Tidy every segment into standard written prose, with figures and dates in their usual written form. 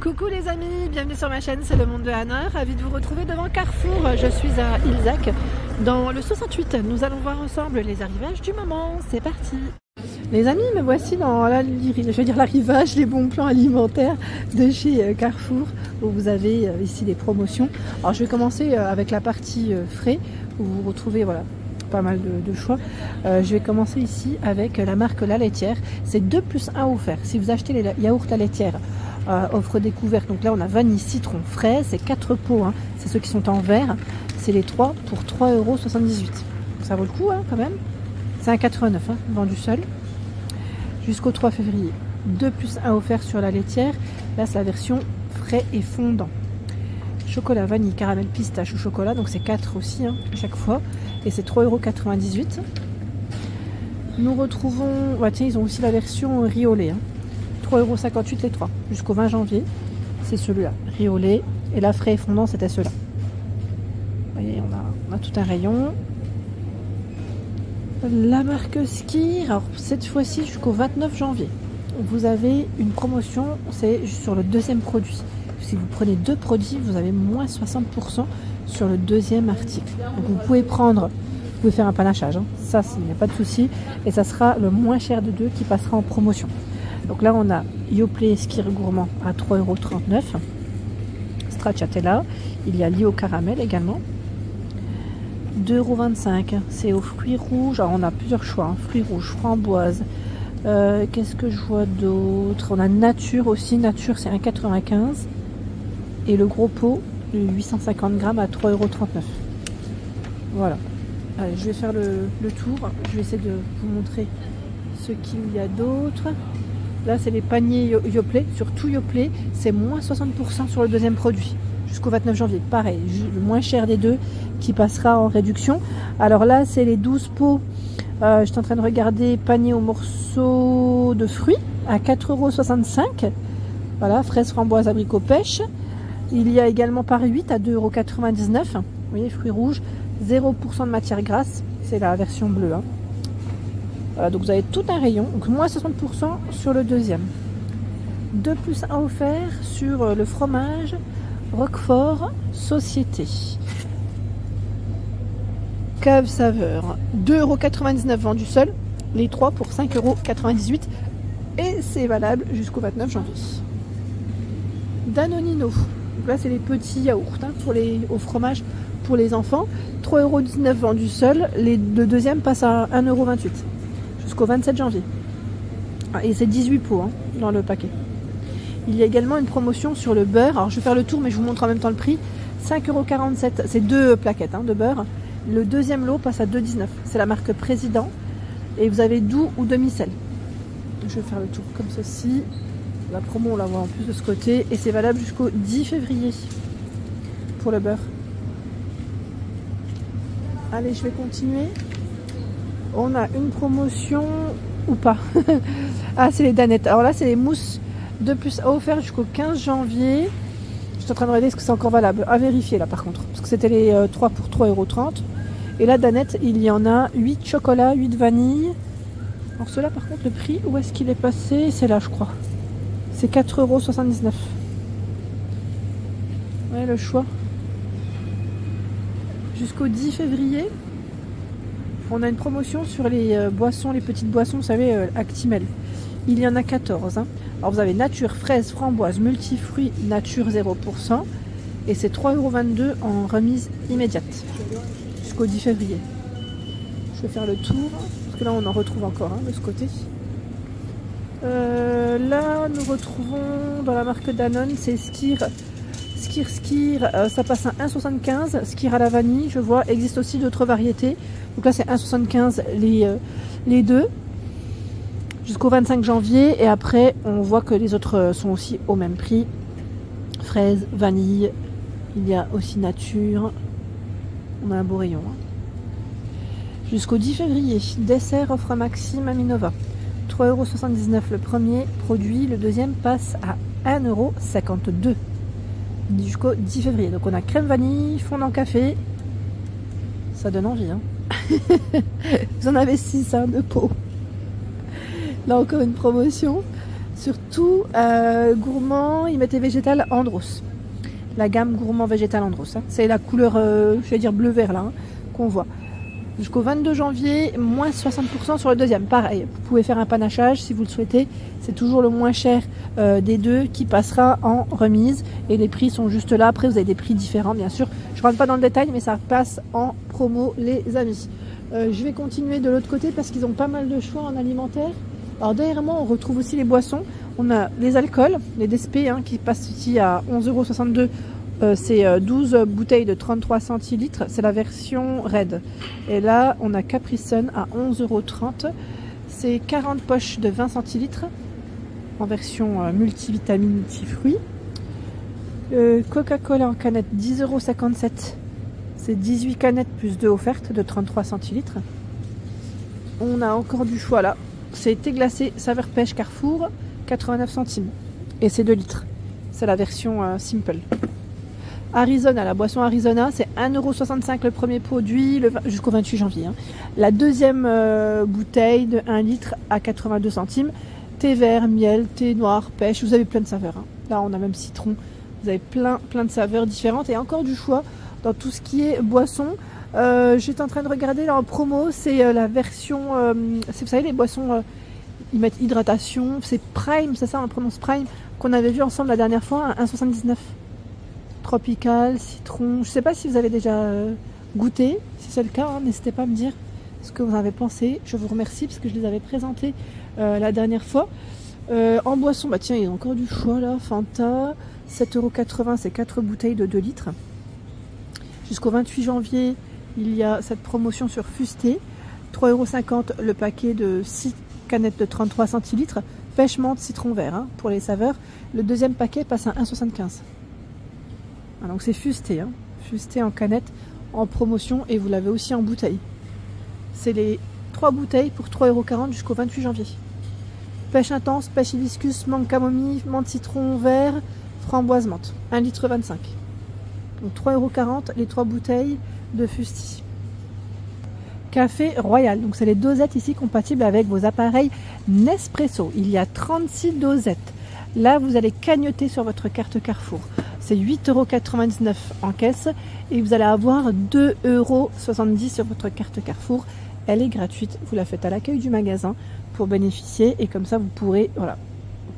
Coucou les amis, bienvenue sur ma chaîne, c'est le monde de Anna, ravi de vous retrouver devant Carrefour. Je suis à Ilzac, dans le 68. Nous allons voir ensemble les arrivages du moment, c'est parti. Les amis, me voici dans l'arrivage, les bons plans alimentaires de chez Carrefour, où vous avez ici des promotions. Alors je vais commencer avec la partie frais, où vous retrouvez voilà, pas mal de choix. Je vais commencer ici avec la marque La Laitière. C'est 2 plus 1 offert. Si vous achetez les yaourts La Laitière, offre découverte, donc là on a vanille, citron, fraise, c'est 4 pots, hein. C'est ceux qui sont en verre, c'est les 3 pour 3,78 €. Ça vaut le coup hein, quand même. C'est 1,89 €, hein, vendu seul. Jusqu'au 3 février. 2 plus 1 offert sur La Laitière. Là c'est la version frais et fondant. Chocolat, vanille, caramel, pistache ou chocolat, donc c'est 4 aussi hein, à chaque fois. Et c'est 3,98 €. Nous retrouvons, bah, tiens, ils ont aussi la version riz au lait, hein. 3,58 € les 3 jusqu'au 20 janvier. C'est celui-là, riz au lait. Et là, frais et fondant, c'était ceux-là. Vous voyez, on a tout un rayon. La marque Skir, alors cette fois-ci jusqu'au 29 janvier. Vous avez une promotion, c'est sur le deuxième produit. Si vous prenez 2 produits, vous avez moins 60% sur le deuxième article. Donc vous pouvez prendre, vous pouvez faire un panachage, hein. Ça, il n'y a pas de souci. Et ça sera le moins cher de 2 qui passera en promotion. Donc là, on a Yoplait Skir Gourmand à 3,39 €. Stracciatella. Il y a Lio Caramel également. 2,25 €. C'est aux fruits rouges. Alors, on a plusieurs choix, hein. Fruits rouges, framboises. Qu'est-ce que je vois d'autre? On a Nature aussi. Nature, c'est 1,95 €. Et le gros pot, 850 grammes à 3,39 €. Voilà. Allez, je vais faire le tour. Je vais essayer de vous montrer ce qu'il y a d'autre. Là, c'est les paniers Yoplait. Sur tout Yoplait, c'est moins 60% sur le deuxième produit. Jusqu'au 29 janvier. Pareil, le moins cher des deux qui passera en réduction. Alors là, c'est les 12 pots. Je suis en train de regarder panier au morceau de fruits à 4,65 €. Voilà, fraises, framboises, abricots, pêche. Il y a également par 8 à 2,99 €. Vous voyez, fruits rouges. 0% de matière grasse. C'est la version bleue, hein. Voilà, donc vous avez tout un rayon, donc moins 60% sur le deuxième. 2 plus 1 offert sur le fromage Roquefort Société. Cave saveur, 2,99 € vendu seul, les 3 pour 5,98 € et c'est valable jusqu'au 29 janvier. Danonino, donc là c'est les petits yaourts hein, au fromage pour les enfants, 3,19 € vendu seul, le deuxième passe à 1,28 € jusqu'au 27 janvier. Ah, et c'est 18 pots hein, dans le paquet. Il y a également une promotion sur le beurre. Alors je vais faire le tour mais je vous montre en même temps le prix. 5,47 €, c'est 2 plaquettes hein, de beurre. Le deuxième lot passe à 2,19 €. C'est la marque Président. Et vous avez doux ou demi-sel. Je vais faire le tour comme ceci. La promo on la voit en plus de ce côté. Et c'est valable jusqu'au 10 février pour le beurre. Allez, je vais continuer. On a une promotion ou pas. Ah, c'est les danettes. Alors là, c'est les mousses 2 plus à offert jusqu'au 15 janvier. Je suis en train de regarder ce que c'est encore valable. À vérifier là par contre. Parce que c'était les 3 pour 3,30 €. Et là, danettes, il y en a 8 chocolat, 8 vanille. Alors ceux-là, par contre, le prix, où est-ce qu'il est passé? C'est là, je crois. C'est 4,79 €. Ouais, le choix. Jusqu'au 10 février. On a une promotion sur les boissons, les petites boissons, vous savez, Actimel. Il y en a 14. Hein. Alors vous avez nature, fraise, framboise, multifruits, nature 0%. Et c'est 3,22 € en remise immédiate. Jusqu'au 10 février. Je vais faire le tour. Parce que là, on en retrouve encore hein, de ce côté. Là, nous retrouvons dans la marque Danone, c'est Skir. Ça passe à 1,75 €. Skir à la vanille, je vois. Existe aussi d'autres variétés. Donc là, c'est 1,75 € les deux. Jusqu'au 25 janvier. Et après, on voit que les autres sont aussi au même prix. Fraises, vanille. Il y a aussi nature. On a un beau rayon. Hein. Jusqu'au 10 février. Dessert offre maxi Maminova. 3,79 € le premier produit. Le deuxième passe à 1,52 € jusqu'au 10 février. Donc on a crème vanille, fondant café. Ça donne envie. Hein. Vous en avez 6 hein, de pots. Là encore une promotion Surtout gourmand, ils mettaient végétal Andros. La gamme gourmand végétal Andros. Hein. C'est la couleur, je vais dire bleu-vert là, hein, qu'on voit. Jusqu'au 22 janvier, moins 60% sur le deuxième. Pareil, vous pouvez faire un panachage si vous le souhaitez. C'est toujours le moins cher des deux qui passera en remise. Et les prix sont juste là. Après, vous avez des prix différents, bien sûr. Je ne rentre pas dans le détail, mais ça passe en promo, les amis. Je vais continuer de l'autre côté parce qu'ils ont pas mal de choix en alimentaire. Alors derrière moi, on retrouve aussi les boissons. On a les alcools, les DSP hein, qui passent ici à 11,62 €. C'est 12 bouteilles de 33 centilitres. C'est la version Red. Et là, on a Capri Sun à 11,30 €. C'est 40 poches de 20 centilitres en version multivitamine, multifruits. Coca-Cola en canette, 10,57 €. C'est 18 canettes plus 2 offertes de 33 centilitres. On a encore du choix là. C'est thé glacé saveur pêche Carrefour, 89 centimes. Et c'est 2 litres. C'est la version simple. Arizona, la boisson Arizona, c'est 1,65 € le premier produit jusqu'au 28 janvier. Hein. La deuxième bouteille de 1 litre à 82 centimes. Thé vert, miel, thé noir, pêche, vous avez plein de saveurs. Hein. Là, on a même citron. Vous avez plein de saveurs différentes et encore du choix dans tout ce qui est boisson. J'étais en train de regarder là en promo, c'est la version, vous savez les boissons, ils mettent hydratation, c'est Prime, c'est ça, on prononce Prime, qu'on avait vu ensemble la dernière fois à 1,79 €. Tropical, citron, je sais pas si vous avez déjà goûté, si c'est le cas, hein, n'hésitez pas à me dire ce que vous en avez pensé. Je vous remercie parce que je les avais présentés la dernière fois. En boisson, bah tiens, il y a encore du choix là, Fanta, 7,80 €, c'est 4 bouteilles de 2 litres. Jusqu'au 28 janvier, il y a cette promotion sur Fusté, 3,50 € le paquet de 6 canettes de 33 centilitres, pêche menthe citron vert hein, pour les saveurs. Le deuxième paquet passe à 1,75 €. Ah, donc c'est Fusté, hein. Fusté en canette en promotion et vous l'avez aussi en bouteille. C'est les 3 bouteilles pour 3,40 € jusqu'au 28 janvier. Pêche intense, pêche hibiscus, menthe camomille, menthe citron vert, framboise menthe, 1,25 €. Donc 3,40 € les 3 bouteilles de Fusty. Café Royal, donc c'est les dosettes ici compatibles avec vos appareils Nespresso. Il y a 36 dosettes. Là, vous allez cagnoter sur votre carte Carrefour. C'est 8,99 € en caisse et vous allez avoir 2,70 € sur votre carte Carrefour. Elle est gratuite, vous la faites à l'accueil du magasin pour bénéficier et comme ça vous pourrez voilà,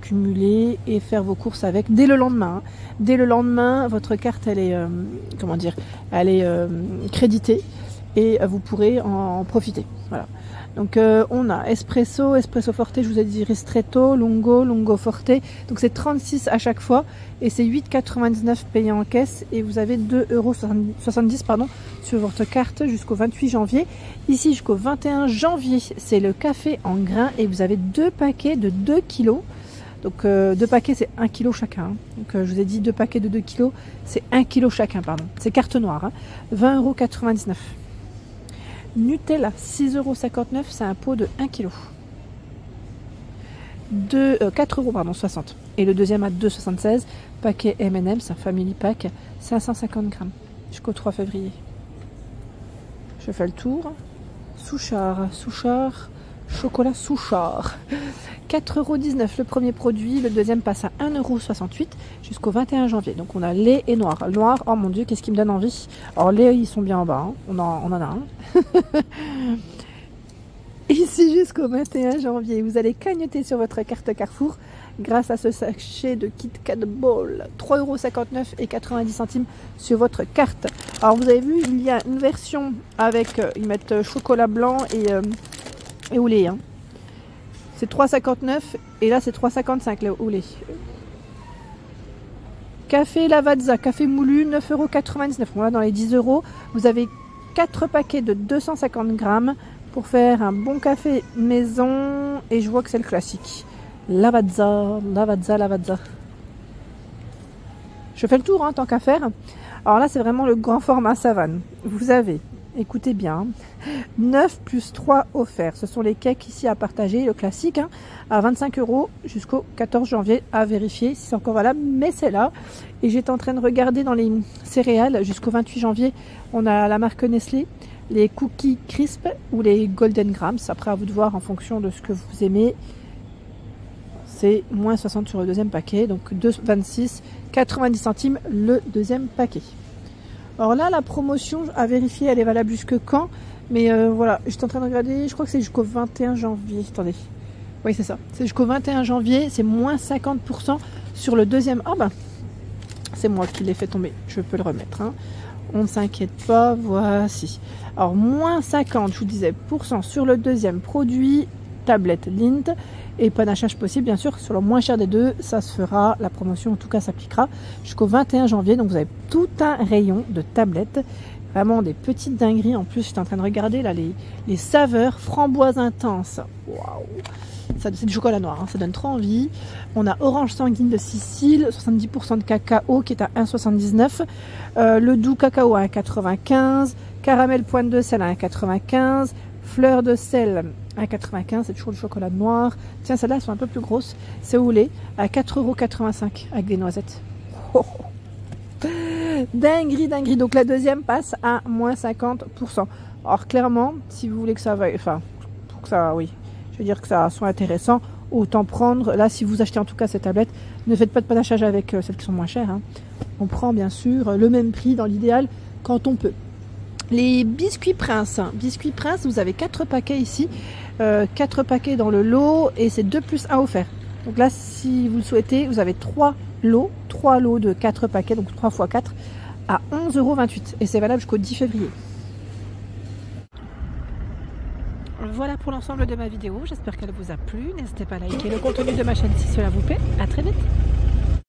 cumuler et faire vos courses avec dès le lendemain. Hein. Dès le lendemain, votre carte elle est comment dire, elle est créditée et vous pourrez en profiter. Voilà. Donc on a espresso, espresso forte, je vous ai dit ristretto, lungo, lungo forte. Donc c'est 36 à chaque fois et c'est 8,99 € payé en caisse et vous avez 2,70 € pardon sur votre carte jusqu'au 28 janvier. Ici jusqu'au 21 janvier, c'est le café en grains et vous avez 2 paquets de 2 kg. Donc 2 paquets c'est 1 kg chacun. Hein. Donc je vous ai dit 2 paquets de 2 kg, c'est 1 kg chacun pardon. C'est carte noire, hein. 20,99 €. Nutella, 6,59 €, c'est un pot de 1 kg. 4,60 € pardon, 60. Et le deuxième à 2,76 €. Paquet M&M, c'est un family pack, 550 grammes jusqu'au 3 février. Je fais le tour. Souchard, chocolat Souchard. 4,19 € le premier produit, le deuxième passe à 1,68 € jusqu'au 21 janvier. Donc on a lait et noir. Noir, oh mon dieu, qu'est-ce qui me donne envie. Alors lait, ils sont bien en bas, hein. On en a un. Ici jusqu'au 21 janvier, vous allez cagnoter sur votre carte Carrefour grâce à ce sachet de Kit Kat Ball. 3,59 € et 90 centimes sur votre carte. Alors vous avez vu, il y a une version avec, ils mettent chocolat blanc et au lait, hein. C'est 3,59 € et là c'est 3,55 € au lait. Café Lavazza, café moulu, 9,99 €. Voilà, dans les 10 €, vous avez 4 paquets de 250 grammes pour faire un bon café maison. Et je vois que c'est le classique. Lavazza. Je fais le tour, hein, tant qu'à faire. Alors là, c'est vraiment le grand format savane. Vous avez, écoutez bien, 9 plus 3 offerts. Ce sont les cakes ici à partager, le classique, hein, à 25 € jusqu'au 14 janvier, à vérifier si c'est encore valable, mais c'est là. Et j'étais en train de regarder dans les céréales, jusqu'au 28 janvier, on a la marque Nestlé, les cookies crisp ou les golden grams. Après, à vous de voir en fonction de ce que vous aimez. c'est moins 60 sur le deuxième paquet, donc 2,26, 90 centimes le deuxième paquet. Alors là, la promotion à vérifier, elle est valable jusque quand? Mais voilà, j'étais en train de regarder, je crois que c'est jusqu'au 21 janvier. Attendez. Oui, c'est ça. C'est jusqu'au 21 janvier, c'est moins 50% sur le deuxième. Ah ben, c'est moi qui l'ai fait tomber. Je peux le remettre. Hein. On ne s'inquiète pas, voici. Alors, moins 50, je vous disais, sur le deuxième produit, tablette Lindt. Et panachage possible, bien sûr, sur le moins cher des deux, ça se fera. La promotion, en tout cas, s'appliquera jusqu'au 21 janvier. Donc, vous avez tout un rayon de tablettes. Vraiment des petites dingueries. En plus, j'étais en train de regarder là les saveurs framboise intense. Waouh! C'est du chocolat noir, hein, ça donne trop envie. On a orange sanguine de Sicile, 70% de cacao qui est à 1,79. Le doux cacao à 1,95. Caramel pointe de sel à 1,95. Fleur de sel à 1,95. C'est toujours du chocolat noir. Tiens, celles-là, elles sont un peu plus grosses. C'est au lait à 4,85 € avec des noisettes. Oh. Dinguerie, dinguerie. Donc la deuxième passe à moins 50%. Alors clairement, si vous voulez que ça va, enfin, pour que ça, oui, je veux dire que ça soit intéressant, autant prendre, là si vous achetez en tout cas ces tablettes, ne faites pas de panachage avec celles qui sont moins chères. Hein. On prend bien sûr le même prix dans l'idéal quand on peut. Les biscuits Prince, vous avez 4 paquets ici, 4 paquets dans le lot et c'est 2 plus 1 offert. Donc là si vous le souhaitez, vous avez 3 lots de 4 paquets, donc 3 x 4 à 11,28 € et c'est valable jusqu'au 10 février. Voilà pour l'ensemble de ma vidéo, j'espère qu'elle vous a plu. N'hésitez pas à liker le contenu de ma chaîne si cela vous plaît. À très vite.